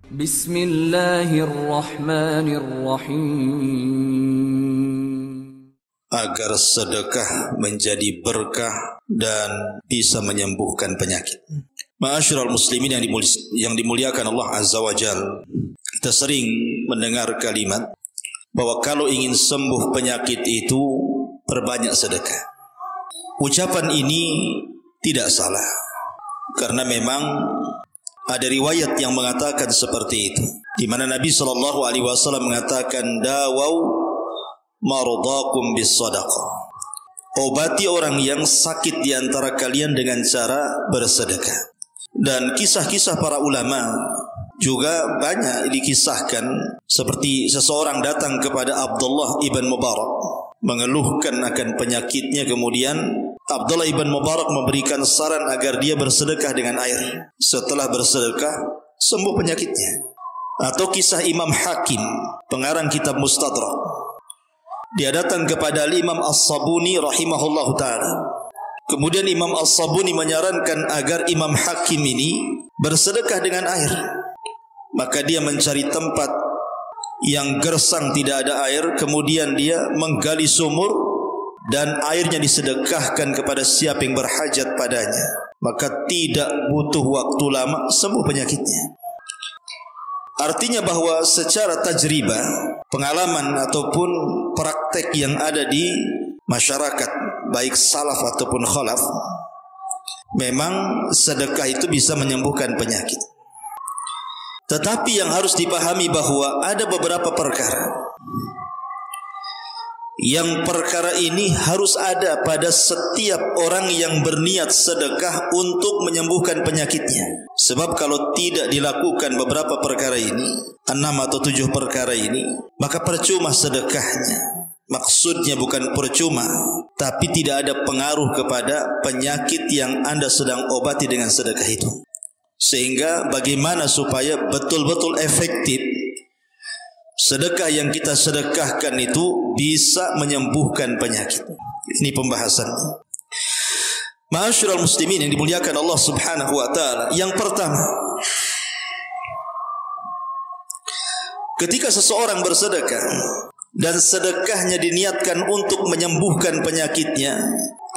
Bismillahirrahmanirrahim. Agar sedekah menjadi berkah dan bisa menyembuhkan penyakit. Ma'asyiral muslimin yang dimuliakan Allah Azza wa Jalla. Kita sering mendengar kalimat bahwa kalau ingin sembuh penyakit itu perbanyak sedekah. Ucapan ini tidak salah, karena memang ada riwayat yang mengatakan seperti itu, di mana Nabi SAW mengatakan, dawau maradakum bis sadaqah. Obati orang yang sakit di antara kalian dengan cara bersedekah. Dan kisah-kisah para ulama juga banyak dikisahkan, seperti seseorang datang kepada Abdullah ibn Mubarak mengeluhkan akan penyakitnya, kemudian Abdullah ibn Mubarak memberikan saran agar dia bersedekah dengan air. Setelah bersedekah, sembuh penyakitnya. Atau kisah Imam Hakim, pengarang kitab Mustadrak. Dia datang kepada Imam As-Sabuni rahimahullahu ta'ala. Kemudian Imam As-Sabuni menyarankan agar Imam Hakim ini bersedekah dengan air. Maka dia mencari tempat yang gersang, tidak ada air. Kemudian dia menggali sumur dan airnya disedekahkan kepada siapa yang berhajat padanya. Maka tidak butuh waktu lama sembuh penyakitnya. Artinya bahwa secara tajribah, pengalaman ataupun praktek yang ada di masyarakat, baik salaf ataupun khalaf, memang sedekah itu bisa menyembuhkan penyakit. Tetapi yang harus dipahami bahwa ada beberapa perkara yang perkara ini harus ada pada setiap orang yang berniat sedekah untuk menyembuhkan penyakitnya. Sebab kalau tidak dilakukan beberapa perkara ini, 6 atau 7 perkara ini, maka percuma sedekahnya. Maksudnya bukan percuma, tapi tidak ada pengaruh kepada penyakit yang Anda sedang obati dengan sedekah itu. Sehingga bagaimana supaya betul-betul efektif sedekah yang kita sedekahkan itu bisa menyembuhkan penyakit. Ini pembahasannya. Ma'asyiral muslimin yang dimuliakan Allah Subhanahu wa taala. Yang pertama, ketika seseorang bersedekah dan sedekahnya diniatkan untuk menyembuhkan penyakitnya,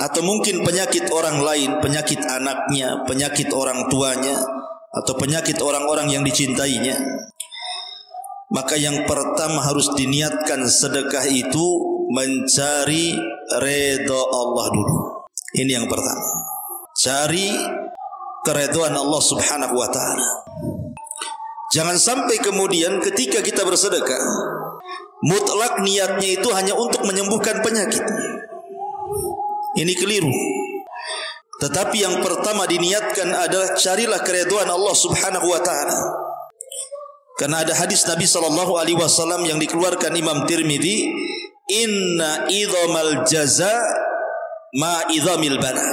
atau mungkin penyakit orang lain, penyakit anaknya, penyakit orang tuanya, atau penyakit orang-orang yang dicintainya, maka yang pertama harus diniatkan sedekah itu mencari redha Allah dulu. Ini yang pertama. Cari keridhaan Allah Subhanahu wa taala. Jangan sampai kemudian ketika kita bersedekah mutlak niatnya itu hanya untuk menyembuhkan penyakit. Ini keliru. Tetapi yang pertama diniatkan adalah carilah keridhaan Allah Subhanahu wa taala. Karena ada hadis Nabi SAW yang dikeluarkan Imam Tirmidzi, inna idhamal jaza ma idhamil bala,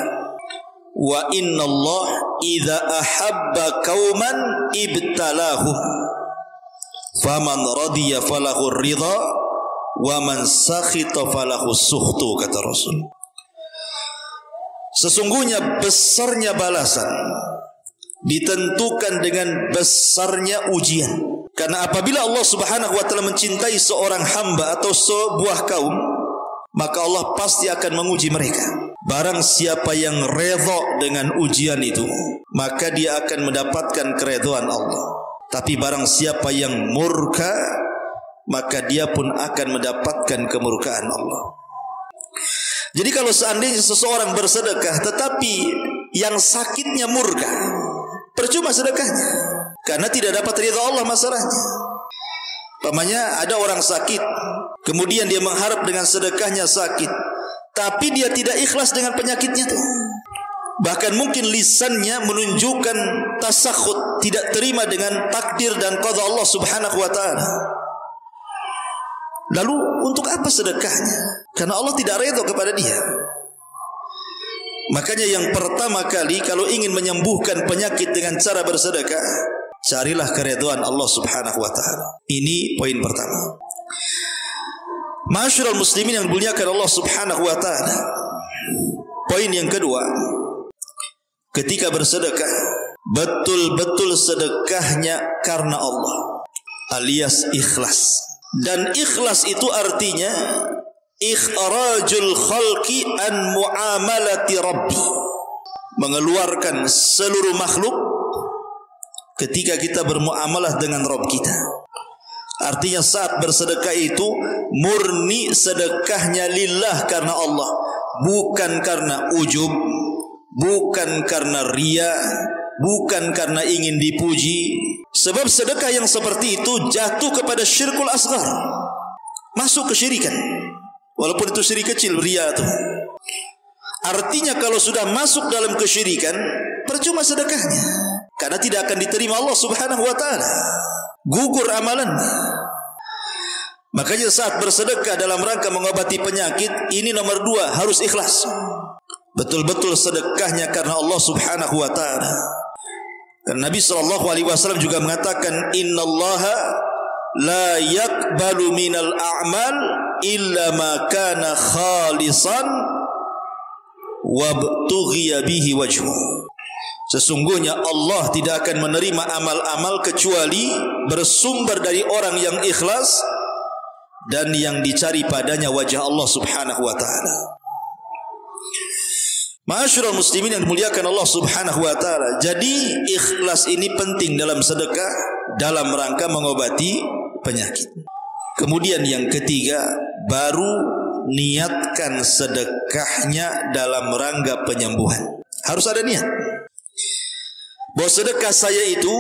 wa inna Allah idza ahabba qauman ibtalahum, faman radiya falahu ridha wa man sakhita falahu sukhtu, kata Rasul. Sesungguhnya besarnya balasan ditentukan dengan besarnya ujian. Karena apabila Allah Subhanahu wa taala mencintai seorang hamba atau sebuah kaum, maka Allah pasti akan menguji mereka. Barang siapa yang redha dengan ujian itu, maka dia akan mendapatkan keridhaan Allah. Tapi barang siapa yang murka, maka dia pun akan mendapatkan kemurkaan Allah. Jadi kalau seandainya seseorang bersedekah tetapi yang sakitnya murka, percuma sedekahnya, karena tidak dapat ridha Allah masalahnya. Pamannya ada orang sakit, kemudian dia mengharap dengan sedekahnya sakit, tapi dia tidak ikhlas dengan penyakitnya itu. Bahkan mungkin lisannya menunjukkan tasakhut, tidak terima dengan takdir dan qada Allah Subhanahu wa taala. Lalu untuk apa sedekahnya? Karena Allah tidak ridha kepada dia. Makanya yang pertama kali kalau ingin menyembuhkan penyakit dengan cara bersedekah, carilah keridhaan Allah Subhanahu wa taala. Ini poin pertama. Ma'asyiral muslimin yang dimuliakan Allah Subhanahu wa taala. Poin yang kedua, ketika bersedekah betul-betul sedekahnya karena Allah, alias ikhlas. Dan ikhlas itu artinya ikhrajul khalqi an muamalati rabbi, mengeluarkan seluruh makhluk ketika kita bermuamalah dengan Rabb kita. Artinya saat bersedekah itu murni sedekahnya lillah karena Allah, bukan karena ujub, bukan karena riya, bukan karena ingin dipuji. Sebab sedekah yang seperti itu jatuh kepada syirkul asghar, masuk kesyirikan, walaupun itu syirik kecil, riya itu. Artinya kalau sudah masuk dalam kesyirikan, percuma sedekahnya, karena tidak akan diterima Allah Subhanahu wa taala, gugur amalannya. Makanya saat bersedekah dalam rangka mengobati penyakit, ini nomor 2, harus ikhlas, betul-betul sedekahnya karena Allah Subhanahu wa taala. Dan Nabi SAW juga mengatakan, innallaha la yaqbalu minal a'mal illa ma kana khalisan wabtughiya bihi wajhu. Sesungguhnya Allah tidak akan menerima amal-amal kecuali bersumber dari orang yang ikhlas dan yang dicari padanya wajah Allah Subhanahu wa taala. Ma'asyiral muslimin yang dimuliakan Allah Subhanahu wa taala. Jadi ikhlas ini penting dalam sedekah dalam rangka mengobati penyakit. Kemudian yang ketiga, baru niatkan sedekahnya dalam rangka penyembuhan. Harus ada niat bahwa sedekah saya itu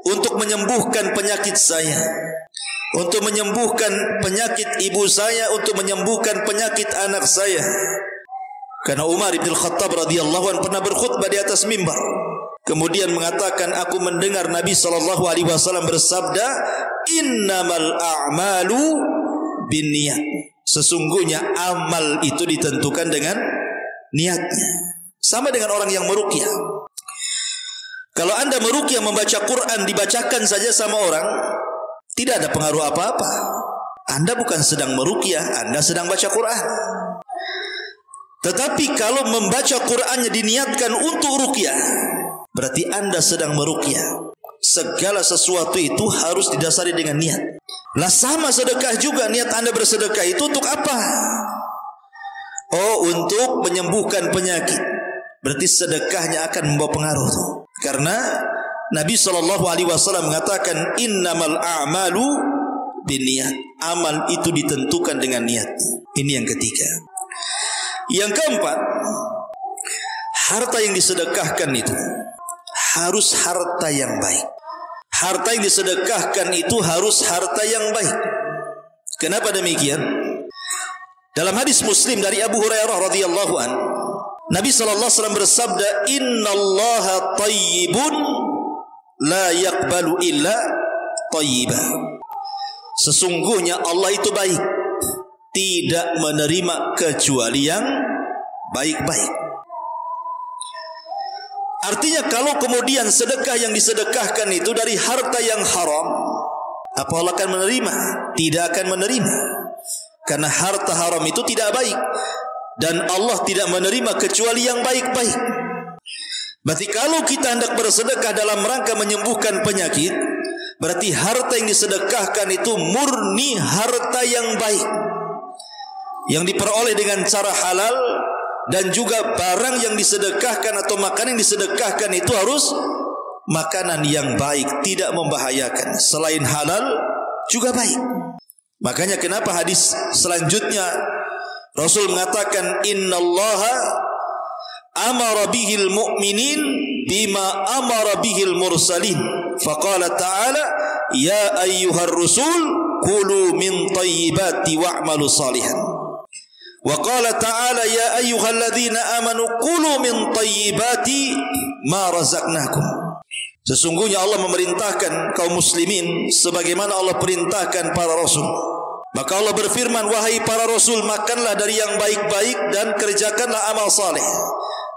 untuk menyembuhkan penyakit saya, untuk menyembuhkan penyakit ibu saya, untuk menyembuhkan penyakit anak saya. Karena Umar bin Khattab radhiyallahu anhu pernah berkhutbah di atas mimbar, kemudian mengatakan, aku mendengar Nabi SAW bersabda, innamal a'malu binniyat. Sesungguhnya amal itu ditentukan dengan niatnya. Sama dengan orang yang meruqyah. Kalau anda meruqyah membaca Quran, dibacakan saja sama orang, tidak ada pengaruh apa-apa. Anda bukan sedang meruqyah, anda sedang baca Quran. Tetapi kalau membaca Qurannya diniatkan untuk ruqyah, berarti anda sedang meruqyah. Segala sesuatu itu harus didasari dengan niat. Lah sama sedekah juga, niat anda bersedekah itu untuk apa? Oh, untuk menyembuhkan penyakit. Berarti sedekahnya akan membawa pengaruh. Karena Nabi SAW mengatakan, innamal a'malu binniyat. Amal itu ditentukan dengan niat. Ini yang ketiga. Yang keempat, harta yang disedekahkan itu harus harta yang baik. Harta yang disedekahkan itu harus harta yang baik. Kenapa demikian? Dalam hadis Muslim dari Abu Hurairah radhiyallahu an, Nabi SAW bersabda, innallaha tayyibun la yaqbalu illa tayyiban. Sesungguhnya Allah itu baik, tidak menerima kecuali yang baik-baik. Artinya kalau kemudian sedekah yang disedekahkan itu dari harta yang haram, apa Allah akan menerima? Tidak akan menerima. Karena harta haram itu tidak baik, dan Allah tidak menerima kecuali yang baik-baik. Berarti kalau kita hendak bersedekah dalam rangka menyembuhkan penyakit, berarti harta yang disedekahkan itu murni harta yang baik, yang diperoleh dengan cara halal. Dan juga barang yang disedekahkan atau makanan yang disedekahkan itu harus makanan yang baik, tidak membahayakan. Selain halal juga baik. Makanya kenapa hadis selanjutnya Rasul mengatakan, innallaha amara bihil mu'minin bima amara bihil mursalin. Faqala ta'ala, ya ayyuhar rusul kulu min tayyibati wa'malu salihan. Wa qala ta'ala, ya ayyuhalladzina amanu kulu min tayyibati ma razaqnakum. Sesungguhnya Allah memerintahkan kaum muslimin sebagaimana Allah perintahkan para rasul. Maka Allah berfirman, wahai para rasul, makanlah dari yang baik-baik dan kerjakanlah amal saleh.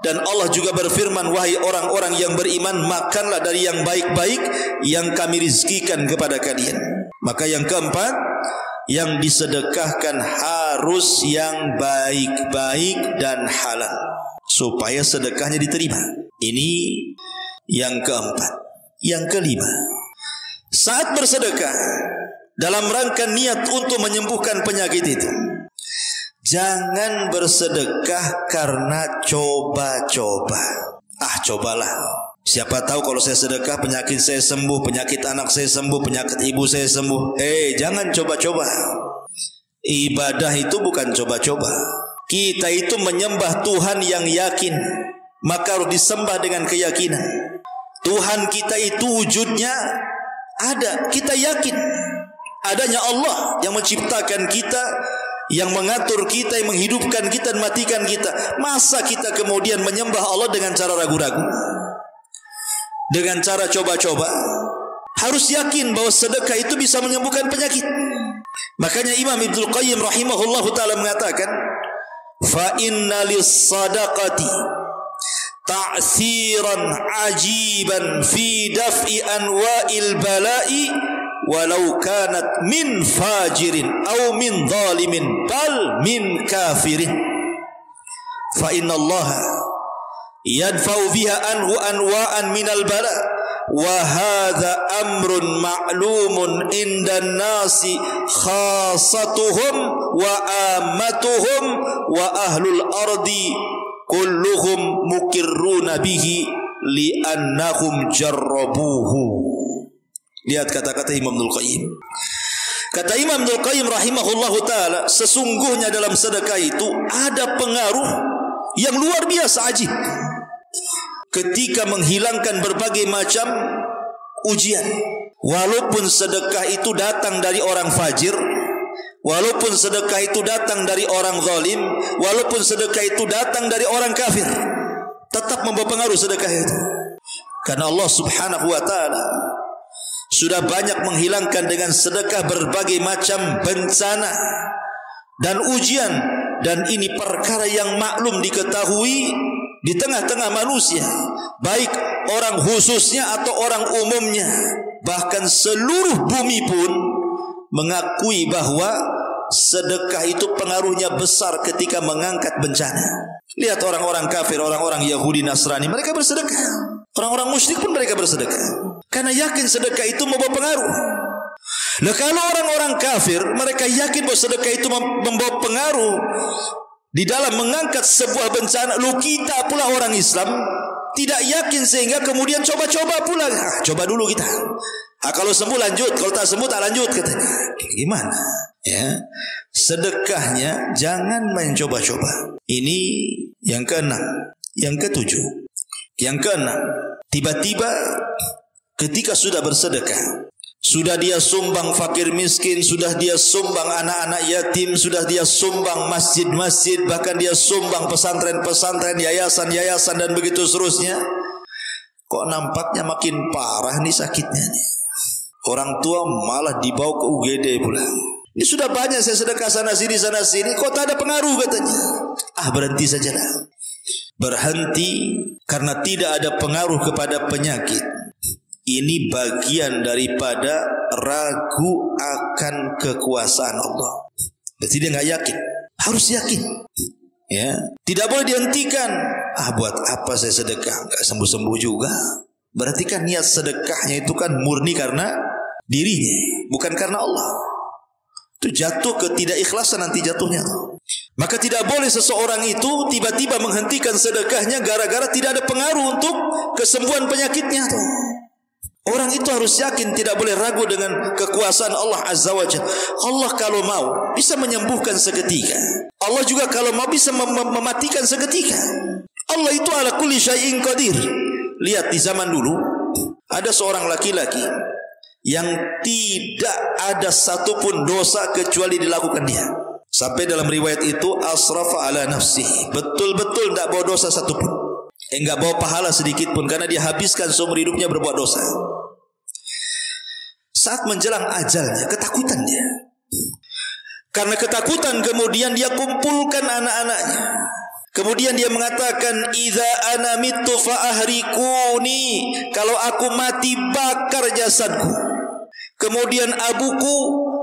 Dan Allah juga berfirman, wahai orang-orang yang beriman, makanlah dari yang baik-baik yang kami rizkikan kepada kalian. Maka yang keempat, yang disedekahkan harus yang baik-baik dan halal, supaya sedekahnya diterima. Ini Yang keempat, yang kelima, saat bersedekah dalam rangka niat untuk menyembuhkan penyakit itu, jangan bersedekah karena coba-coba. Cobalah. Siapa tahu kalau saya sedekah penyakit saya sembuh, penyakit anak saya sembuh, penyakit ibu saya sembuh. Jangan coba-coba. Ibadah itu bukan coba-coba. Kita itu menyembah Tuhan yang yakin, maka harus disembah dengan keyakinan. Tuhan kita itu wujudnya ada, kita yakin adanya Allah yang menciptakan kita, yang mengatur kita, yang menghidupkan kita dan matikan kita. Masa kita kemudian menyembah Allah dengan cara ragu-ragu, dengan cara coba-coba? Harus yakin bahwa sedekah itu bisa menyembuhkan penyakit. Makanya Imam Ibnul Qayyim rahimahullahu ta'ala mengatakan, fa inna lis-sadaqati ta'siran ajiban fi daf'i anwa'il bala'i walau kanat min fajirin aw min zalimin bal min kafirin. Fa inna Allah yadfa'u biha anhu anwa'an minal bala' wa hadha amrun ma'lumun indan nasi khassatuhum wa ammatuhum wa ahlul ardi kulluhum mukirruna bihi li'annahum jarrabuhu. Lihat kata-kata Imam Ibnul Qayyim. Kata Imam Ibnul Qayyim rahimahullahu ta'ala, sesungguhnya dalam sedekah itu ada pengaruh yang luar biasa ajib ketika menghilangkan berbagai macam ujian. Walaupun sedekah itu datang dari orang fajir, walaupun sedekah itu datang dari orang zalim, walaupun sedekah itu datang dari orang kafir, tetap membawa pengaruh sedekah itu. Karena Allah subhanahu wa ta'ala sudah banyak menghilangkan dengan sedekah berbagai macam bencana dan ujian. Dan ini perkara yang maklum diketahui di tengah-tengah manusia, baik orang khususnya atau orang umumnya. Bahkan seluruh bumi pun mengakui bahwa sedekah itu pengaruhnya besar ketika mengangkat bencana. Lihat orang-orang kafir, orang-orang Yahudi, Nasrani, mereka bersedekah. Orang-orang musyrik pun mereka bersedekah karena yakin sedekah itu membawa pengaruh. Nah, kalau orang-orang kafir, mereka yakin bahwa sedekah itu membawa pengaruh di dalam mengangkat sebuah bencana. Lu kita pula orang Islam tidak yakin sehingga kemudian coba-coba pula. Coba dulu kita. Kalau sembuh lanjut, kalau tak sembuh tak lanjut katanya. Gimana? Ya, sedekahnya jangan main coba-coba. Ini yang keenam, yang ketujuh, yang keenam. Tiba-tiba ketika sudah bersedekah, sudah dia sumbang fakir miskin, sudah dia sumbang anak-anak yatim, sudah dia sumbang masjid-masjid, bahkan dia sumbang pesantren-pesantren, yayasan-yayasan dan begitu seterusnya. Kok nampaknya makin parah nih sakitnya nih. Orang tua malah dibawa ke UGD pula. Ini sudah banyak saya sedekah sana sini, kok tak ada pengaruh katanya. Berhenti sajalah. Berhenti karena tidak ada pengaruh kepada penyakit. Ini bagian daripada ragu akan kekuasaan Allah. Berarti dia nggak yakin. Harus yakin. Ya, tidak boleh dihentikan. Buat apa saya sedekah? Nggak sembuh-sembuh juga. Berarti kan niat sedekahnya itu kan murni karena dirinya, bukan karena Allah. Itu jatuh ke tidak ikhlasan nanti jatuhnya. Maka tidak boleh seseorang itu tiba-tiba menghentikan sedekahnya gara-gara tidak ada pengaruh untuk kesembuhan penyakitnya. Orang itu harus yakin, tidak boleh ragu dengan kekuasaan Allah Azza wa Jalla. Allah kalau mau bisa menyembuhkan seketika. Allah juga kalau mau bisa mematikan seketika. Allah itu ala kulli syai'in qadir. Lihat di zaman dulu ada seorang laki-laki yang tidak ada satupun dosa kecuali dilakukan dia. Sampai dalam riwayat itu asrafa ala nafsi. Betul-betul tidak bawa dosa satupun. Enggak bawa pahala sedikit pun karena dia habiskan seumur hidupnya berbuat dosa. Saat menjelang ajalnya, ketakutan dia. Karena ketakutan kemudian dia kumpulkan anak-anaknya. Kemudian dia mengatakan, "Idza ana mittu fa ahrikuni." Kalau aku mati, bakar jasadku. Kemudian abuku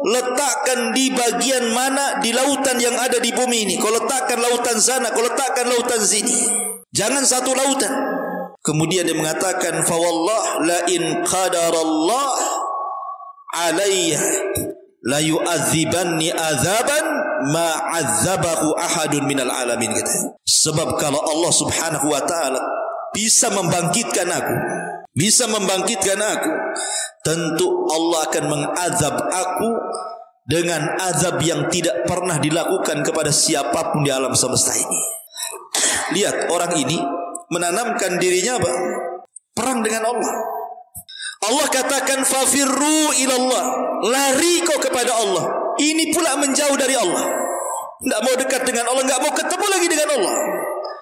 letakkan di bagian mana di lautan yang ada di bumi ini. Kau letakkan lautan sana, kau letakkan lautan sini. Jangan satu lautan. Kemudian dia mengatakan, fa wallah la in qadarallah alayya la yu'adzibanni adzaban ma 'adzabahu ahadun minal alamin, katanya. Sebab kalau Allah Subhanahu wa taala bisa membangkitkan aku, tentu Allah akan mengazab aku dengan azab yang tidak pernah dilakukan kepada siapapun di alam semesta ini. Lihat, orang ini menanamkan dirinya apa? Perang dengan Allah. Allah katakan fafirru ilallah, lari kau kepada Allah. Ini pula menjauh dari Allah, tidak mau dekat dengan Allah, tidak mau ketemu lagi dengan Allah,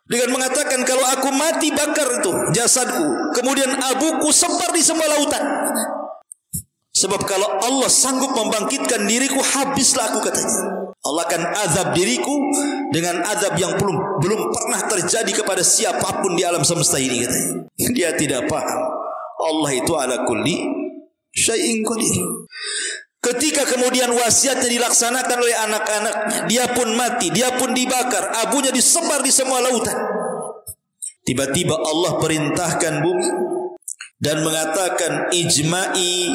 dengan mengatakan kalau aku mati bakar itu jasadku, kemudian abuku sebar di semua lautan. Sebab kalau Allah sanggup membangkitkan diriku, habislah aku, katanya. Allah akan azab diriku dengan azab yang belum pernah terjadi kepada siapapun di alam semesta ini, katanya. Dia tidak paham Allah itu ala kulli syai'in qadir. Ketika kemudian wasiatnya dilaksanakan oleh anak-anaknya, dia pun mati, dia pun dibakar, abunya disebar di semua lautan. Tiba-tiba Allah perintahkan bumi dan mengatakan ijma'i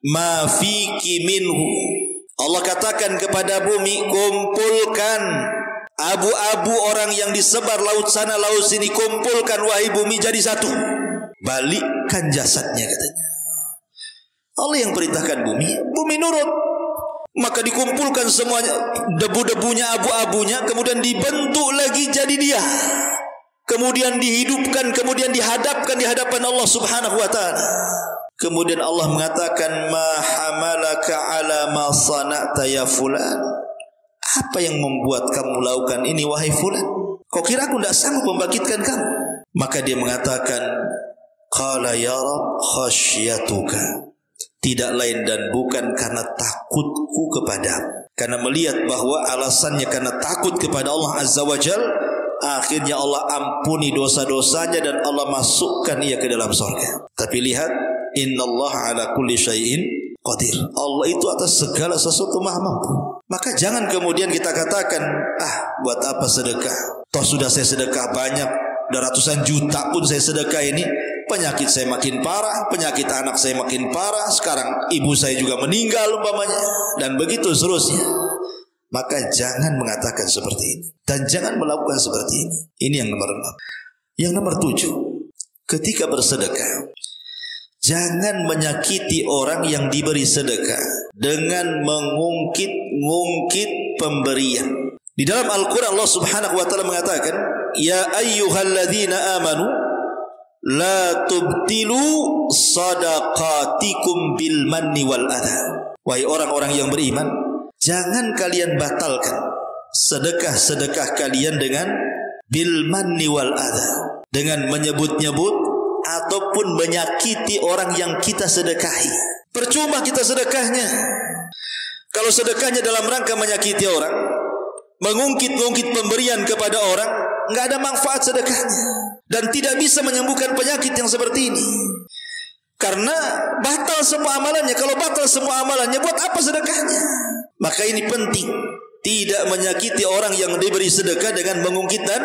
ma fiki minhu. Allah katakan kepada bumi, kumpulkan abu-abu orang yang disebar laut sana laut sini, kumpulkan wahai bumi jadi satu, balikkan jasadnya, katanya. Allah yang perintahkan bumi nurut. Maka dikumpulkan semuanya, debu-debunya, abu-abunya, kemudian dibentuk lagi jadi dia, kemudian dihidupkan, kemudian dihadapkan di hadapan Allah Subhanahu wa taala. Kemudian Allah mengatakan, ma hamalaka ala ma sana'ta ya fulan. Apa yang membuat kamu lakukan ini wahai fulan? Kau kira aku tidak sanggup membangkitkan kamu? Maka dia mengatakan, qala ya Rabb khasyatuka. Tidak lain dan bukan karena takutku kepadamu. Karena melihat bahwa alasannya karena takut kepada Allah Azza wa Jal, akhirnya Allah ampuni dosa-dosanya dan Allah masukkan ia ke dalam surga. Tapi lihat, innallaha ala kulli syai'in qadir. Allah itu atas segala sesuatu maha mampu. Maka jangan kemudian kita katakan, buat apa sedekah? Toh sudah saya sedekah banyak, udah ratusan juta pun saya sedekah ini, penyakit saya makin parah, penyakit anak saya makin parah, sekarang ibu saya juga meninggal umpamanya, dan begitu seterusnya. Maka jangan mengatakan seperti ini dan jangan melakukan seperti ini. Ini yang nomor 6. Yang nomor 7, ketika bersedekah, jangan menyakiti orang yang diberi sedekah dengan mengungkit pemberian. Di dalam Al-Quran Allah Subhanahu wa ta'ala mengatakan, ya ayyuhalladzina amanu la tubtilu sadaqatikum bil manni wal adha. Wahai orang-orang yang beriman, jangan kalian batalkan sedekah-sedekah kalian dengan bil manni wal adha, dengan menyebut-nyebut ataupun menyakiti orang yang kita sedekahi. Percuma kita sedekahnya kalau sedekahnya dalam rangka menyakiti orang, mengungkit pemberian kepada orang, nggak ada manfaat sedekahnya dan tidak bisa menyembuhkan penyakit yang seperti ini. Karena batal semua amalannya. Kalau batal semua amalannya, buat apa sedekahnya? Maka ini penting, tidak menyakiti orang yang diberi sedekah dengan mengungkit dan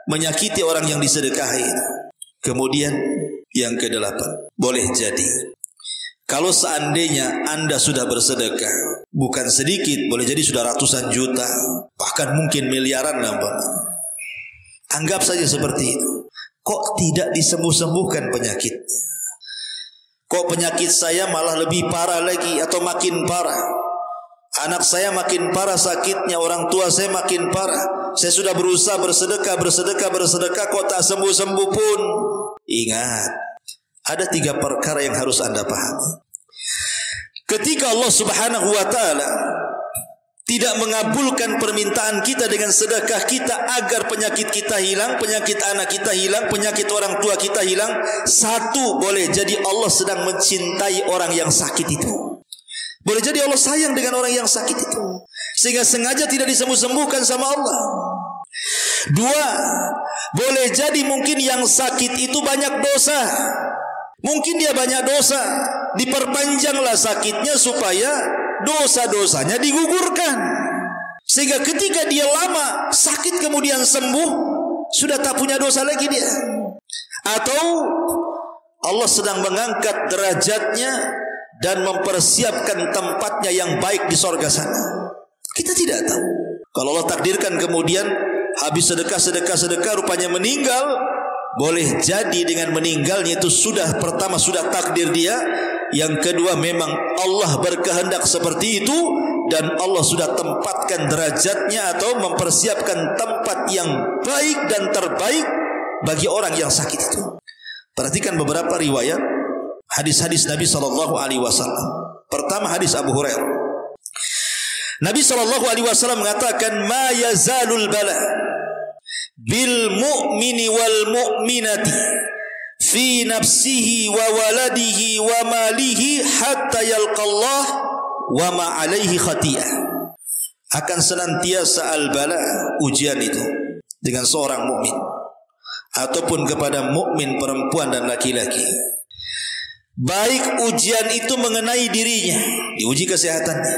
menyakiti orang yang disedekahi. Kemudian yang ke-8, boleh jadi kalau seandainya Anda sudah bersedekah, bukan sedikit, boleh jadi sudah ratusan juta, bahkan mungkin miliaran nampaknya. Anggap saja seperti itu. Kok tidak disembuh-sembuhkan penyakitnya? Kok penyakit saya malah lebih parah lagi atau makin parah? Anak saya makin parah sakitnya, orang tua saya makin parah. Saya sudah berusaha bersedekah, kok tak sembuh-sembuh pun. Ingat, ada 3 perkara yang harus Anda pahami. Ketika Allah Subhanahu wa ta'ala tidak mengabulkan permintaan kita dengan sedekah kita agar penyakit kita hilang, penyakit anak kita hilang, penyakit orang tua kita hilang, satu, boleh jadi Allah sedang mencintai orang yang sakit itu. Boleh jadi Allah sayang dengan orang yang sakit itu, sehingga sengaja tidak disembuh-sembuhkan sama Allah. 2, boleh jadi mungkin yang sakit itu banyak dosa. Mungkin dia banyak dosa, diperpanjanglah sakitnya supaya dosa-dosanya digugurkan, sehingga ketika dia lama sakit kemudian sembuh, sudah tak punya dosa lagi dia. atau Allah sedang mengangkat derajatnya dan mempersiapkan tempatnya yang baik di sorga sana. Kita tidak tahu. Kalau Allah takdirkan kemudian habis sedekah rupanya meninggal, boleh jadi dengan meninggalnya itu pertama sudah takdir dia, yang kedua memang Allah berkehendak seperti itu dan Allah sudah tempatkan derajatnya atau mempersiapkan tempat yang baik dan terbaik bagi orang yang sakit itu. Perhatikan beberapa riwayat hadis-hadis Nabi SAW. Pertama hadis Abu Hurairah. Nabi SAW mengatakan, ma yazalul bala bil mu'mini wal mu'minati fi nafsihi wa waladihi wa malihi hatta yalqallah wa ma alaihi khatiyah. Akan senantiasa al-bala, ujian itu dengan seorang mukmin ataupun kepada mukmin perempuan dan laki-laki. Baik ujian itu mengenai dirinya, diuji kesehatannya,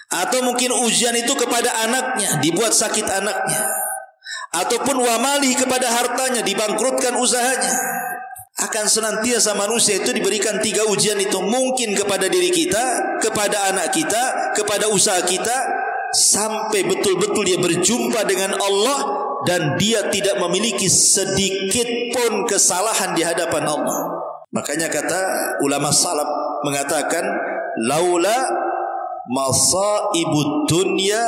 atau mungkin ujian itu kepada anaknya, dibuat sakit anaknya, ataupun wamali kepada hartanya, dibangkrutkan usahanya. Akan senantiasa manusia itu diberikan 3 ujian itu, mungkin kepada diri kita, kepada anak kita, kepada usaha kita, sampai betul-betul dia berjumpa dengan Allah dan dia tidak memiliki sedikit pun kesalahan di hadapan Allah. Makanya kata ulama salaf mengatakan, laula masaibud dunya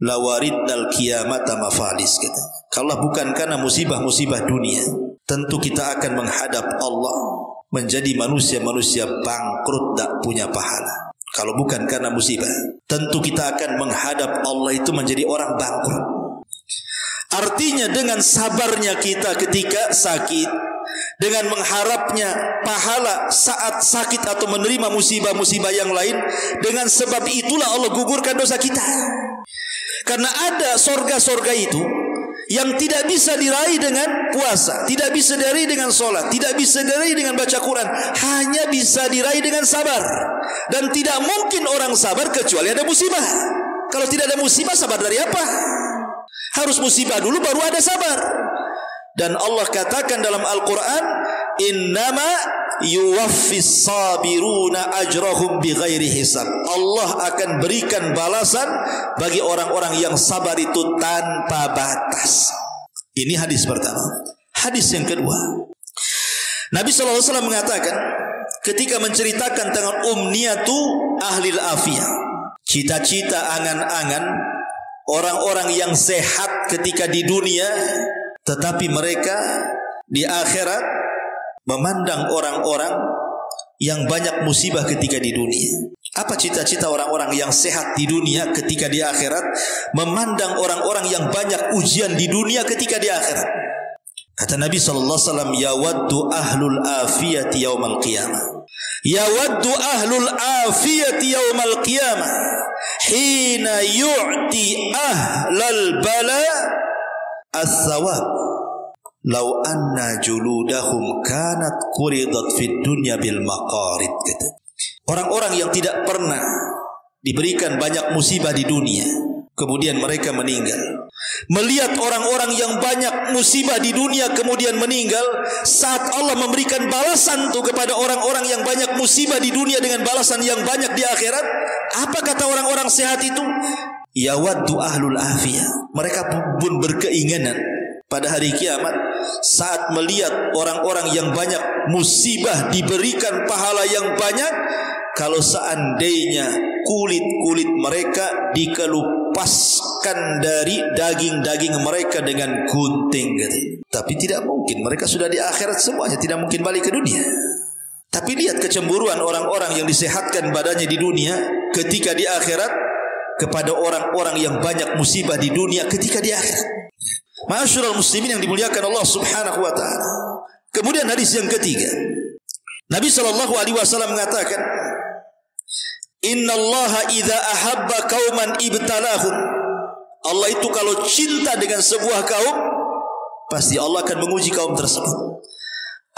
lawaridnal qiyamata mafalis, kata. Kalau bukan karena musibah-musibah dunia, tentu kita akan menghadap Allah menjadi manusia-manusia bangkrut, tak punya pahala. Kalau bukan karena musibah, tentu kita akan menghadap Allah itu menjadi orang bangkrut. Artinya dengan sabarnya kita ketika sakit, dengan mengharapnya pahala saat sakit atau menerima musibah-musibah yang lain, dengan sebab itulah Allah gugurkan dosa kita. Karena ada sorga-sorga itu yang tidak bisa diraih dengan puasa, tidak bisa diraih dengan sholat, tidak bisa diraih dengan baca Quran, hanya bisa diraih dengan sabar. Dan tidak mungkin orang sabar kecuali ada musibah. Kalau tidak ada musibah, sabar dari apa? Harus musibah dulu baru ada sabar. Dan Allah katakan dalam Al-Quran, innama yuwaffis sabiruna ajrahum bighairi hisab. Allah akan berikan balasan bagi orang-orang yang sabar itu tanpa batas. Ini hadis pertama. Hadis yang kedua, Nabi SAW mengatakan ketika menceritakan tentang umniyatu ahlil afiyah, cita-cita, angan-angan orang-orang yang sehat ketika di dunia, tetapi mereka di akhirat memandang orang-orang yang banyak musibah ketika di dunia. Apa cita-cita orang-orang yang sehat di dunia ketika di akhirat memandang orang-orang yang banyak ujian di dunia ketika di akhirat? Kata Nabi SAW, yawaddu ahlul afiyati yaumal qiyamah, yawaddu ahlul afiyati yaumal qiyamah hina yu'ti ahlal bala as-sawab law anna juludahum kanat quridat fid dunya bil maqarid. Orang-orang yang tidak pernah diberikan banyak musibah di dunia, kemudian mereka meninggal, melihat orang-orang yang banyak musibah di dunia kemudian meninggal, saat Allah memberikan balasan tuh kepada orang-orang yang banyak musibah di dunia dengan balasan yang banyak di akhirat, apa kata orang-orang sehat itu? Yawaddu ahlul afiyah, mereka pun berkeinginan pada hari kiamat saat melihat orang-orang yang banyak musibah diberikan pahala yang banyak, kalau seandainya kulit-kulit mereka dikelupaskan dari daging-daging mereka dengan gunting, gitu. Tapi tidak mungkin, mereka sudah di akhirat semuanya, tidak mungkin balik ke dunia. Tapi lihat kecemburuan orang-orang yang disehatkan badannya di dunia ketika di akhirat kepada orang-orang yang banyak musibah di dunia ketika di akhirat. Ma'asyiral muslimin yang dimuliakan Allah Subhanahu wa taala. Kemudian hadis yang ketiga, Nabi SAW mengatakan, innallaha idza ahabba qauman ibtalahum. Allah itu kalau cinta dengan sebuah kaum, pasti Allah akan menguji kaum tersebut.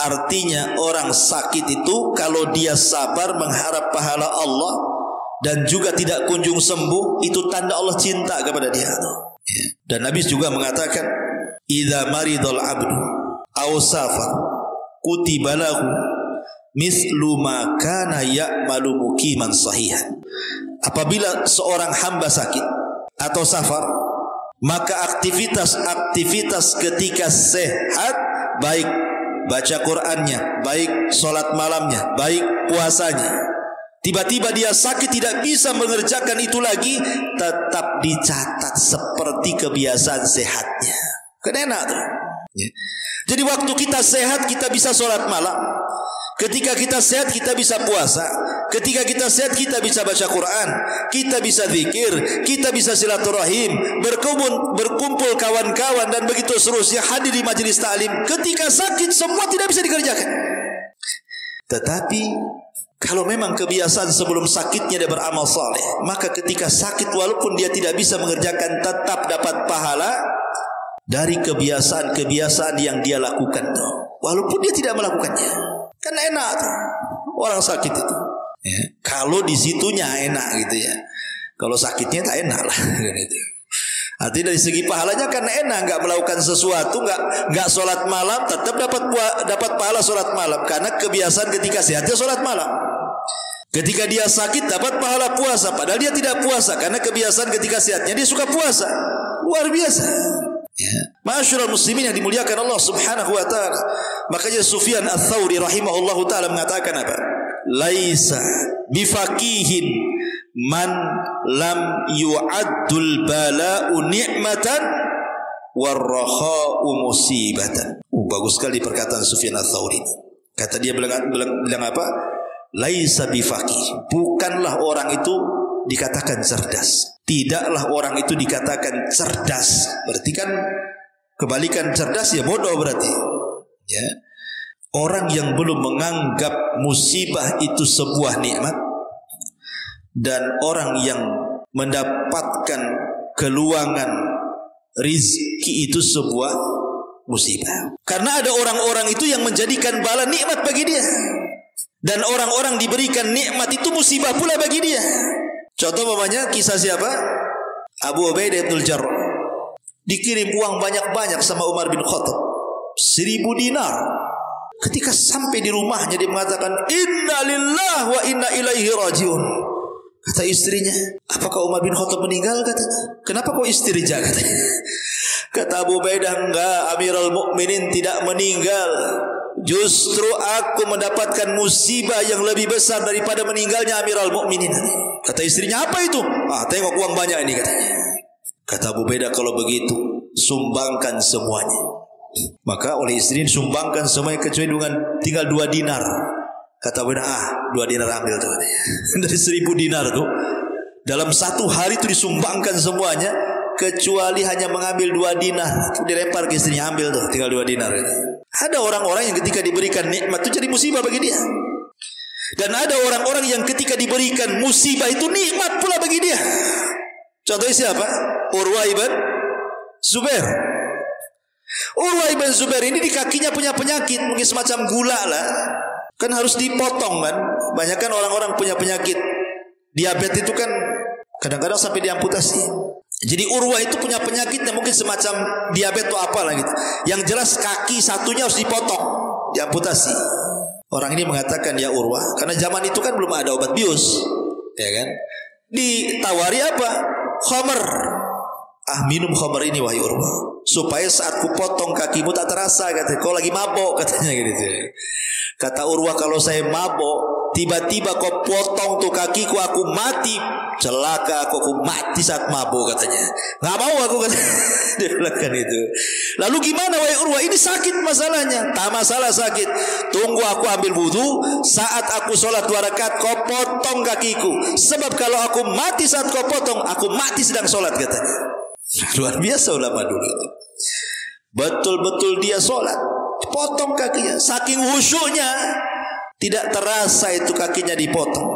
Artinya orang sakit itu kalau dia sabar mengharap pahala Allah dan juga tidak kunjung sembuh, itu tanda Allah cinta kepada dia. Dan Nabi juga mengatakan, idza maridul abdu aw safar kutiba lahu mithlu ma kana ya'malu muqiman sahihan. Apabila seorang hamba sakit atau safar, maka aktivitas ketika sehat, baik baca Qur'annya, baik sholat malamnya, baik puasanya, tiba-tiba dia sakit tidak bisa mengerjakan itu lagi, tetap dicatat seperti kebiasaan sehatnya. Kan enak tuh. Jadi waktu kita sehat kita bisa sholat malam, ketika kita sehat kita bisa puasa, ketika kita sehat kita bisa baca Quran, kita bisa zikir, kita bisa silaturahim, berkumpul kawan-kawan dan begitu seterusnya, hadir di majelis taklim. Ketika sakit semua tidak bisa dikerjakan. Tetapi kalau memang kebiasaan sebelum sakitnya dia beramal saleh, maka ketika sakit walaupun dia tidak bisa mengerjakan tetap dapat pahala dari kebiasaan-kebiasaan yang dia lakukan tuh, walaupun dia tidak melakukannya. Kan enak tuh orang sakit itu. Ya, kalau di situnya enak gitu ya. Kalau sakitnya tak enak lah gitu. Artinya dari segi pahalanya kan enak, nggak melakukan sesuatu, nggak sholat malam, tetap dapat pahala sholat malam karena kebiasaan ketika sehatnya sholat malam. Ketika dia sakit dapat pahala puasa, padahal dia tidak puasa karena kebiasaan ketika sehatnya dia suka puasa. Luar biasa. Ya. Ma'asyiral muslimin yang dimuliakan Allah Subhanahu wa taala. Makanya Sufyan Ats-Tsauri rahimahullahu taala mengatakan apa? Laisa bifaqihin man lam yu'addul bala'u ni'matan warrakha'u musibatan. Bagus sekali perkataan Sufyan Ats-Tsauri. Kata dia bilang apa? Laisa bifaqih. Bukanlah orang itu dikatakan cerdas. Tidaklah orang itu dikatakan cerdas. Berarti kan kebalikan cerdas ya bodoh berarti. Ya. Orang yang belum menganggap musibah itu sebuah nikmat, dan orang yang mendapatkan keluangan rizki itu sebuah musibah. Karena ada orang-orang itu yang menjadikan bala nikmat bagi dia, dan orang-orang diberikan nikmat itu musibah pula bagi dia. Contoh umpamanya kisah siapa? Abu Ubaidah bin Jarrah. Dikirim uang banyak-banyak sama Umar bin Khattab, 1000 dinar. Ketika sampai di rumahnya dia mengatakan inna lillahi wa inna ilaihi rajiun. Kata istrinya, apakah Umar bin Khattab meninggal? Katanya. Kenapa kau istirja? Katanya. Kata Abu Ubaidah, enggak, Amirul Mukminin tidak meninggal. Justru aku mendapatkan musibah yang lebih besar daripada meninggalnya Amirul Mukminin. Kata istrinya, apa itu? Tengok uang banyak ini katanya. Kata Abu Ubaidah, kalau begitu sumbangkan semuanya. Maka oleh istri disumbangkan semuanya kecuali dengan tinggal 2 dinar. Kata Abu Ubaidah, 2 dinar ambil tuh. Dari 1000 dinar tuh dalam satu hari itu disumbangkan semuanya kecuali hanya mengambil 2 dinar. Dilempar ke istrinya, ambil tuh tinggal 2 dinar. Ada orang-orang yang ketika diberikan nikmat itu jadi musibah bagi dia. Dan ada orang-orang yang ketika diberikan musibah itu nikmat pula bagi dia. Contohnya siapa? Urwah ibn Zubair. Urwah ibn Zubair ini di kakinya punya penyakit, mungkin semacam gula lah. Kan harus dipotong kan. Banyak kan orang-orang punya penyakit diabetes itu kan kadang-kadang sampai diamputasi. Jadi Urwah itu punya penyakit yang mungkin semacam diabetes atau apalah gitu. Yang jelas kaki satunya harus dipotong, diamputasi. Orang ini mengatakan, ya Urwah, karena zaman itu kan belum ada obat bius, ya kan? Ditawari apa? Khamr. Minum khamr ini wahai Urwah, supaya saat ku potong kakimu tak terasa, katanya. Kau lagi mabok katanya gitu. Kata Urwah, kalau saya mabok, tiba-tiba kau potong tuh kakiku, aku mati. Celaka aku mati saat mabuk katanya. Nggak mau aku katanya. Dia bilang kan itu. Lalu gimana wahai Urwah? Ini sakit masalahnya. Tak masalah sakit. Tunggu aku ambil wudu. Saat aku sholat 2 rakaat, kau potong kakiku. Sebab kalau aku mati saat kau potong, aku mati sedang sholat katanya. Luar biasa ulama dulu itu. Betul-betul dia sholat, potong kakinya. Saking khusyuknya, tidak terasa itu kakinya dipotong.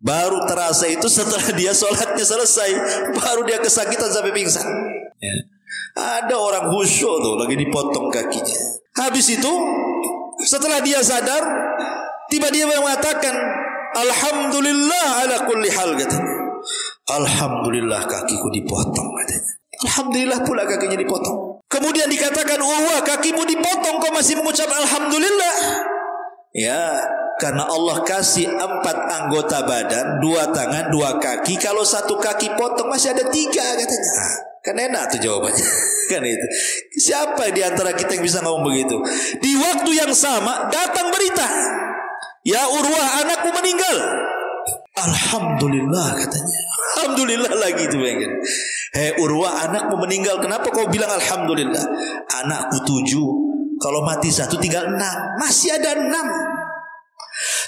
Baru terasa itu setelah dia sholatnya selesai, baru dia kesakitan sampai pingsan. Ya. Ada orang khusyuk tuh lagi dipotong kakinya. Habis itu setelah dia sadar, tiba-tiba mengatakan alhamdulillah ala kulli hal katanya. Alhamdulillah kakiku dipotong katanya. Alhamdulillah pula kakinya dipotong. Kemudian dikatakan, Urwah, kakimu dipotong kau masih mengucap alhamdulillah. Ya, karena Allah kasih 4 anggota badan, 2 tangan, 2 kaki. Kalau 1 kaki potong masih ada 3 katanya. Kan enak tuh jawabannya. Kan itu. Siapa di antara kita yang bisa ngomong begitu? Di waktu yang sama datang berita, ya Urwah, anakmu meninggal. Alhamdulillah katanya. Alhamdulillah lagi itu pengen. Hei Urwah, anakmu meninggal. Kenapa kau bilang alhamdulillah? Anakku 7. Kalau mati 1 tinggal 6. Masih ada 6.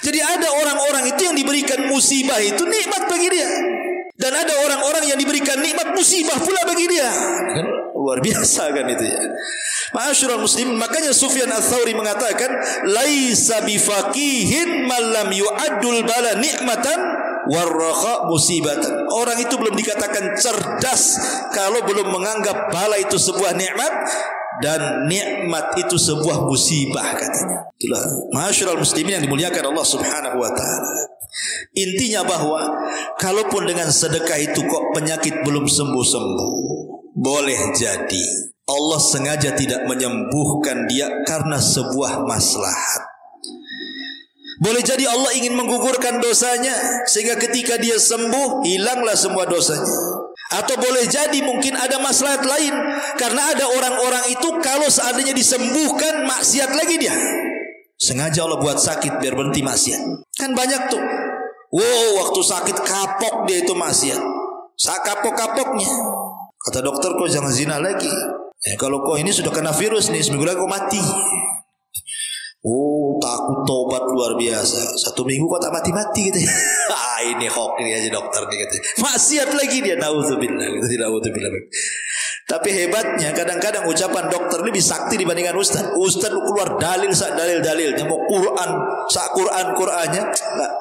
Jadi ada orang-orang itu yang diberikan musibah itu nikmat bagi dia. Dan ada orang-orang yang diberikan nikmat musibah pula bagi dia. Kan luar biasa kan itu ya. Ma'asyiral muslimin, makanya Sufyan Ats-Tsauri mengatakan, laisa bifaqihin man lam yu'addul bala nikmatan warraqa musibatan. Orang itu belum dikatakan cerdas kalau belum menganggap bala itu sebuah nikmat dan nikmat itu sebuah musibah katanya. Itulah ma'asyiral muslimin yang dimuliakan Allah Subhanahu wa taala. Intinya bahwa kalaupun dengan sedekah itu kok penyakit belum sembuh-sembuh, boleh jadi Allah sengaja tidak menyembuhkan dia karena sebuah maslahat. Boleh jadi Allah ingin menggugurkan dosanya sehingga ketika dia sembuh hilanglah semua dosanya. Atau boleh jadi mungkin ada maslahat lain, karena ada orang-orang itu kalau seandainya disembuhkan maksiat lagi dia. Sengaja Allah buat sakit biar berhenti maksiat. Kan banyak tuh. Wow, waktu sakit kapok dia itu maksiat. Kapok-kapoknya. Kata dokter, kau jangan zina lagi. Kalau kau ini sudah kena virus nih, seminggu lagi kau mati. Oh, takut tobat luar biasa. 1 minggu kau tak mati-mati gitu. Ini hoax ini aja dokter nih gitu. Maksiat lagi dia, naudzubillah gitu, naudzubillah. Tapi hebatnya kadang-kadang ucapan dokter lebih sakti dibandingkan ustaz. Ustaz keluar dalil sak dalil-dalilnya, mau Quran sak Quran-Qur'annya enggak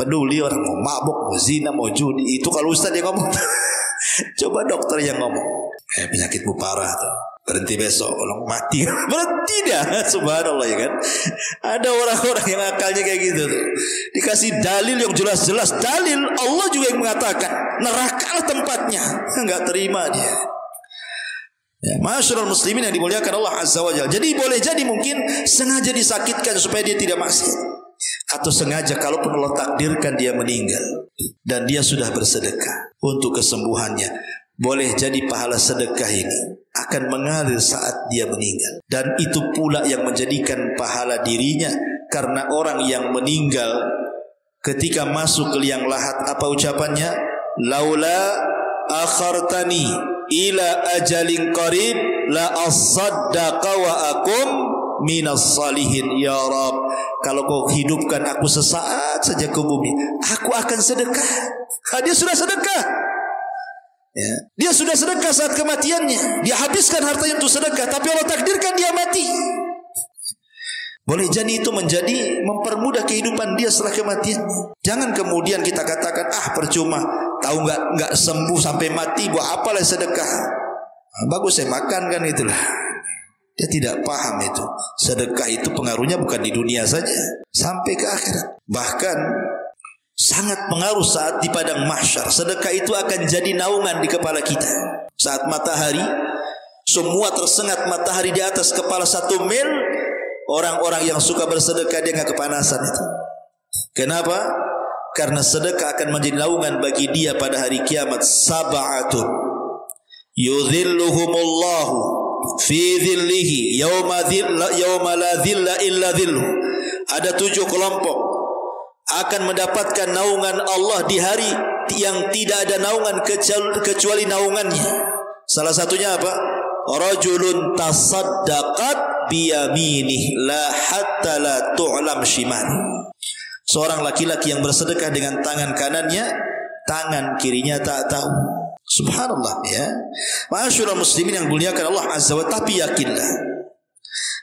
peduli orang mau mabuk, mau zina, mau judi. Itu kalau ustaz yang ngomong. Coba dokter yang ngomong. Penyakitmu parah tuh. Berhenti besok, orang mati. Berhenti dah. Subhanallah ya kan. Ada orang-orang yang akalnya kayak gitu tuh. Dikasih dalil yang jelas-jelas. Dalil Allah juga yang mengatakan nerakalah tempatnya. Enggak terima dia. Ya, ma'asyiral muslimin yang dimuliakan Allah Azza wa Jalla. Jadi boleh jadi mungkin sengaja disakitkan supaya dia tidak maksiat, atau sengaja kalaupun Allah takdirkan dia meninggal dan dia sudah bersedekah untuk kesembuhannya, boleh jadi pahala sedekah ini akan mengalir saat dia meninggal. Dan itu pula yang menjadikan pahala dirinya, karena orang yang meninggal ketika masuk ke liang lahat apa ucapannya? Laula akhartani ila ajalin qarib la asaddaqa wa akum minas salihin. Ya Rab, kalau kau hidupkan aku sesaat saja ke bumi, aku akan sedekah. Dia sudah sedekah. Ya. Dia sudah sedekah saat kematiannya. Dia habiskan hartanya untuk sedekah, tapi Allah takdirkan dia mati. Boleh jadi itu menjadi mempermudah kehidupan dia setelah kematiannya. Jangan kemudian kita katakan, percuma, tahu nggak sembuh sampai mati, buat apalah sedekah. Bagus saya makan kan, itulah. Dia tidak paham itu. Sedekah itu pengaruhnya bukan di dunia saja, sampai ke akhirat. Bahkan sangat pengaruh saat di padang mahsyar. Sedekah itu akan jadi naungan di kepala kita. Saat matahari, semua tersengat matahari di atas kepala 1 mil. Orang-orang yang suka bersedekah dia nggak kepanasan itu. Kenapa? Karena sedekah akan menjadi naungan bagi dia pada hari kiamat. Sab'atun yudhilluhumullahu fi dhillihi yawma la dhilla illa dhilluh. Ada 7 kelompok akan mendapatkan naungan Allah di hari yang tidak ada naungan kecuali naungannya. Salah satunya apa? Rajulun tasaddaqat biyaminih la hatta la tu'lam shimal. Seorang laki-laki yang bersedekah dengan tangan kanannya, tangan kirinya tak tahu. Subhanallah ya. Ma'asyiral muslimin yang dimuliakan Allah Azza wa Jalla. Tapi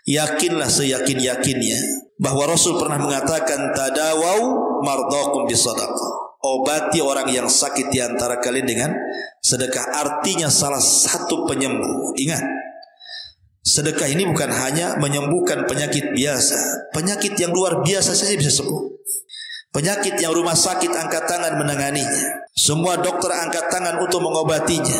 yakinlah seyakin-yakinnya bahwa Rasul pernah mengatakan, tadawau mardakum bisadaqah. Obati orang yang sakit di antara kalian dengan sedekah. Artinya salah satu penyembuh. Ingat, sedekah ini bukan hanya menyembuhkan penyakit biasa. Penyakit yang luar biasa saja bisa sembuh. Penyakit yang rumah sakit angkat tangan menanganinya. Semua dokter angkat tangan untuk mengobatinya.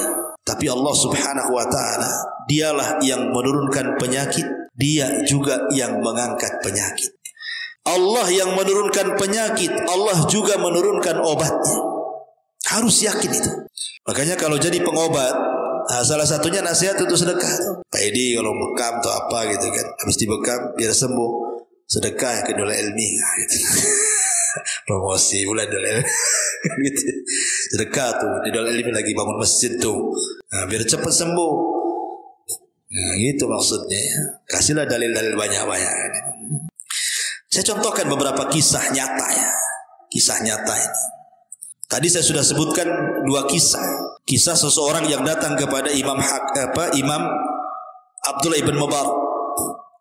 Tapi Allah Subhanahu wa taala, dialah yang menurunkan penyakit, dia juga yang mengangkat penyakit. Allah yang menurunkan penyakit, Allah juga menurunkan obatnya. Harus yakin itu. Makanya kalau jadi pengobat, salah satunya nasihat untuk sedekah. Pak Edi kalau bekam atau apa gitu kan, habis dibekam biar sembuh, sedekah ke dola ilmiah gitu. Promosi bulan dola gitu. Sedekah tuh di dola ilmiah lagi bangun masjid tuh. Nah, biar cepat sembuh. Nah, gitu maksudnya. Kasihlah dalil-dalil banyak-banyak. Saya contohkan beberapa kisah nyata ya. Kisah nyata ini. Tadi saya sudah sebutkan 2 kisah. Kisah seseorang yang datang kepada Imam Abdullah ibn Mubarak.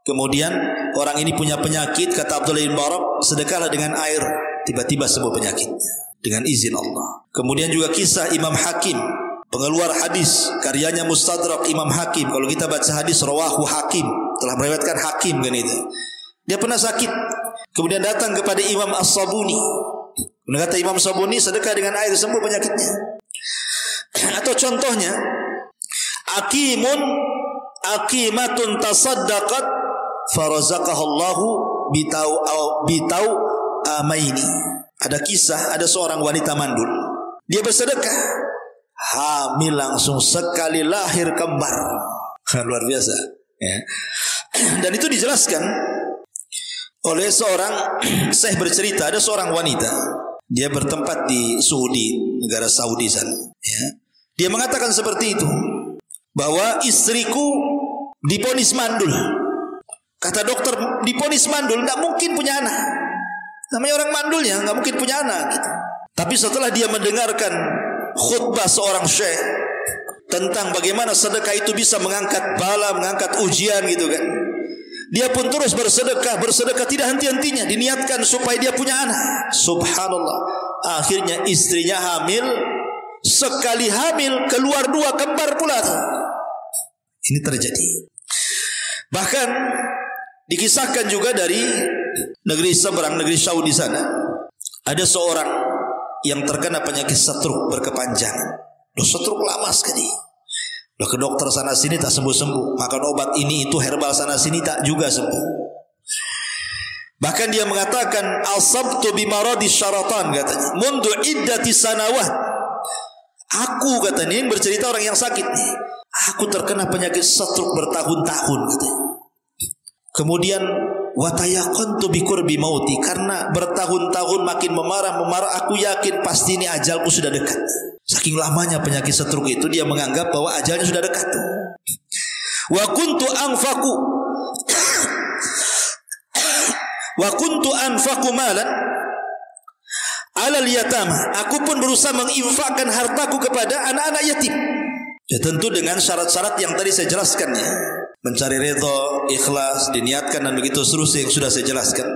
Kemudian orang ini punya penyakit, kata Abdullah ibn Mubarak, sedekahlah dengan air, tiba-tiba sembuh penyakitnya dengan izin Allah. Kemudian juga kisah Imam Hakim, pengeluar hadis, karyanya Mustadrak Imam Hakim. Kalau kita baca hadis rawahu Hakim, telah meriwayatkan Hakim kan itu. Dia pernah sakit, kemudian datang kepada Imam As-Sabuni. Kata Imam Sabuni, sedekah dengan air sembuh penyakitnya. Atau contohnya, akimatun tasaddaqat farazaqahallahu bitau amaini. Ada kisah, ada seorang wanita mandul. Dia bersedekah, hamil langsung sekali lahir kembar. Luar biasa ya. Dan itu dijelaskan oleh seorang syekh bercerita, ada seorang wanita, dia bertempat di Saudi, negara Saudi sana ya. Dia mengatakan seperti itu, bahwa istriku diponis mandul. Kata dokter, diponis mandul, tidak mungkin punya anak. Namanya orang mandulnya nggak mungkin punya anak gitu. Tapi setelah dia mendengarkan khutbah seorang syekh tentang bagaimana sedekah itu bisa mengangkat bala, mengangkat ujian gitu kan, dia pun terus bersedekah tidak henti-hentinya, diniatkan supaya dia punya anak. Subhanallah. Akhirnya istrinya hamil, sekali hamil keluar 2 kembar pula. Ini terjadi. Bahkan dikisahkan juga dari negeri seberang, negeri Saudi sana, ada seorang yang terkena penyakit stroke berkepanjangan. Stroke lama sekali. Udah ke dokter sana sini tak sembuh-sembuh, makan obat ini itu herbal sana sini tak juga sembuh. Bahkan dia mengatakan asabtu bimaradi syaratan, katanya mundu iddati sanawat. Aku, katanya, yang bercerita orang yang sakit nih, aku terkena penyakit stroke bertahun-tahun, katanya. Kemudian watayaqantu biqurbi mauti, karena bertahun-tahun makin memarah, aku yakin pasti ini ajalku sudah dekat. Saking lamanya penyakit stroke itu, dia menganggap bahwa ajalnya sudah dekat. Wa kuntu anfaqu malan alal yatama. Aku pun berusaha menginfakkan hartaku kepada anak-anak yatim. Ya tentu dengan syarat-syarat yang tadi saya jelaskan ya. Mencari ridha, ikhlas, diniatkan dan begitu seterusnya yang sudah saya jelaskan.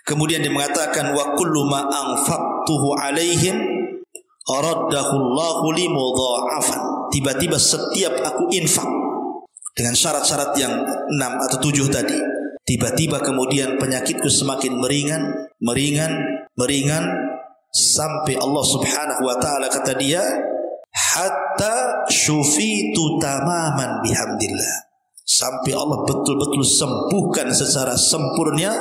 Kemudian dia mengatakan wa kullu ma anfaqtuhu alaihim aradahullahu li mudha'afan. Tiba-tiba setiap aku infak dengan syarat-syarat yang 6 atau 7 tadi, tiba-tiba kemudian penyakitku semakin meringan sampai Allah Subhanahu wa taala, kata dia, hatta syufitu tamaman bihamdillah, sampai Allah betul-betul sembuhkan secara sempurna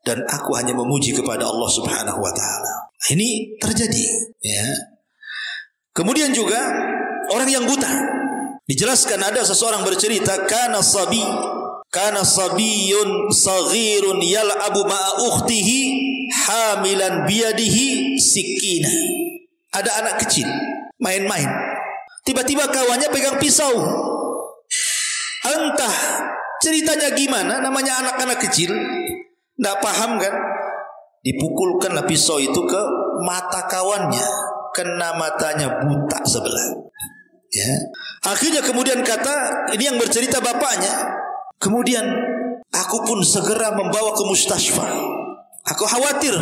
dan aku hanya memuji kepada Allah Subhanahu wa taala. Ini terjadi ya. Kemudian juga orang yang buta, dijelaskan ada seseorang bercerita, kana sabiyun saghirun yal'abu ma'a ukhtihi hamilan biyadihi sikina. Ada anak kecil main-main, tiba-tiba kawannya pegang pisau. Entah ceritanya gimana, namanya anak-anak kecil tidak paham kan, dipukulkanlah pisau itu ke mata kawannya, kena matanya, buta sebelah ya. Akhirnya kemudian kata ini yang bercerita bapaknya, kemudian aku pun segera membawa ke mustasfa. Aku khawatir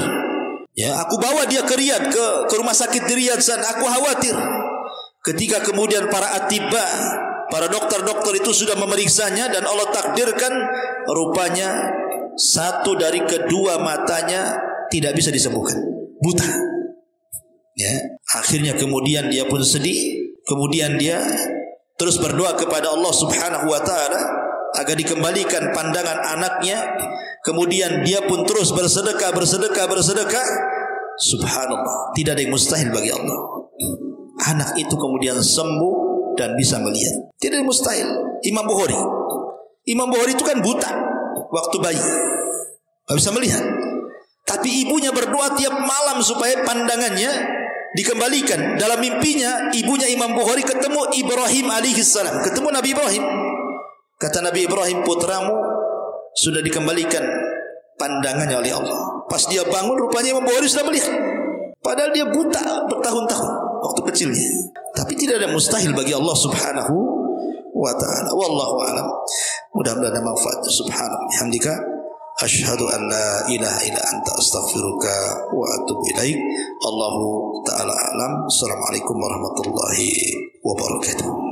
ya, aku bawa dia ke Riyadh, ke rumah sakit di Riyadh sana. Aku khawatir. Ketika kemudian para atibba, para dokter-dokter itu sudah memeriksanya dan Allah takdirkan rupanya satu dari kedua matanya tidak bisa disembuhkan, buta ya. Akhirnya kemudian dia pun sedih, Kemudian dia terus berdoa kepada Allah Subhanahu wa taala agar dikembalikan pandangan anaknya. Kemudian dia pun terus bersedekah. Subhanallah, tidak ada yang mustahil bagi Allah. Anak itu kemudian sembuh dan bisa melihat. Tidak ada yang mustahil. Imam Bukhari itu kan buta waktu bayi, tidak bisa melihat. Tapi ibunya berdoa tiap malam supaya pandangannya dikembalikan. Dalam mimpinya ibunya Imam Bukhari ketemu Ibrahim alaihissalam, ketemu Nabi Ibrahim. Kata Nabi Ibrahim, putramu sudah dikembalikan pandangannya oleh Allah. Pas dia bangun rupanya Imam Bukhari sudah melihat. Padahal dia buta bertahun-tahun waktu kecilnya. Tapi tidak ada mustahil bagi Allah Subhanahu wa ta'ala. Wallahu a'lam. Mudah-mudahan ada manfaat. Subhanallah bihamdika asyhadu an la ilaha illa anta astaghfiruka wa atubu ilaik. Allahu ta'ala a'lam. Assalamualaikum warahmatullahi wabarakatuh.